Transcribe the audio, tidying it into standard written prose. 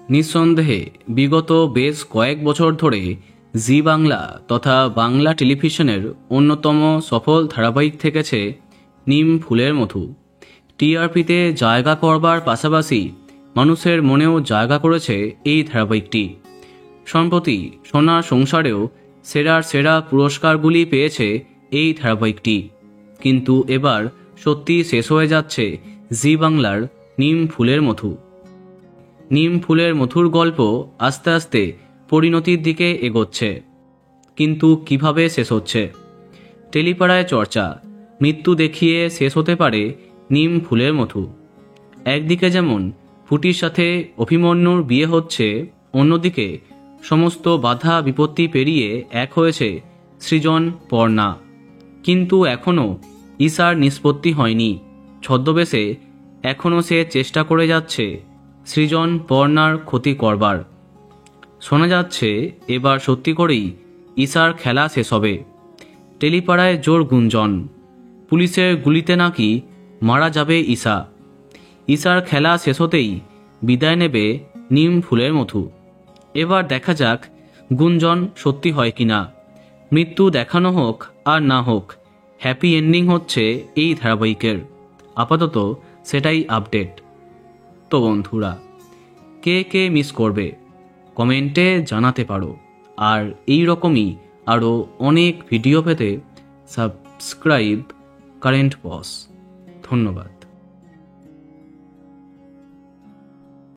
নিঃসন্দেহে বিগত বেশ কয়েক বছর ধরে জি বাংলা তথা বাংলা টেলিভিশনের অন্যতম সফল ধারাবাহিক থেকেছে নিম ফুলের মধু। টিআরপিতে জায়গা করবার পাশাপাশি মানুষের মনেও জায়গা করেছে এই ধারাবাহিকটি। সম্প্রতি সোনার সংসারেও সেরার সেরা পুরস্কারগুলি পেয়েছে এই ধারাবাহিকটি। কিন্তু এবার সত্যি শেষ হয়ে যাচ্ছে জি বাংলার নিম ফুলের মধু। নিম ফুলের মধুর গল্প আস্তে আস্তে পরিণতির দিকে এগোচ্ছে, কিন্তু কিভাবে শেষ হচ্ছে? টেলিপাড়ায় চর্চা, মৃত্যু দেখিয়ে শেষ হতে পারে নিম ফুলের মধু। একদিকে যেমন ফুটির সাথে অভিমন্যুর বিয়ে হচ্ছে, অন্যদিকে সমস্ত বাধা বিপত্তি পেরিয়ে এক হয়েছে সৃজন পর্ণা। কিন্তু এখনও ঈশার নিষ্পত্তি হয়নি। ছদ্মবেশে এখনও সে চেষ্টা করে যাচ্ছে সৃজন পর্ণার ক্ষতি করবার। শোনা যাচ্ছে এবার সত্যি করেই ঈশার খেলা শেষ হবে। টেলিপাড়ায় জোর গুঞ্জন, পুলিশের গুলিতে নাকি মারা যাবে ঈশা। ঈশার খেলা শেষ হতেই বিদায় নেবে নিম ফুলের মধু। এবার দেখা যাক গুঞ্জন সত্যি হয় কিনা। মৃত্যু দেখানো হোক আর না হোক, হ্যাপি এন্ডিং হচ্ছে এই ধারাবাহিকের। আপাতত সেটাই আপডেট। তো বন্ধুরা, কে কে মিস করবে কমেন্টে জানাতে পারো। আর এই রকমই আরও অনেক ভিডিও পেতে সাবস্ক্রাইব কারেন্ট বস। ধন্যবাদ।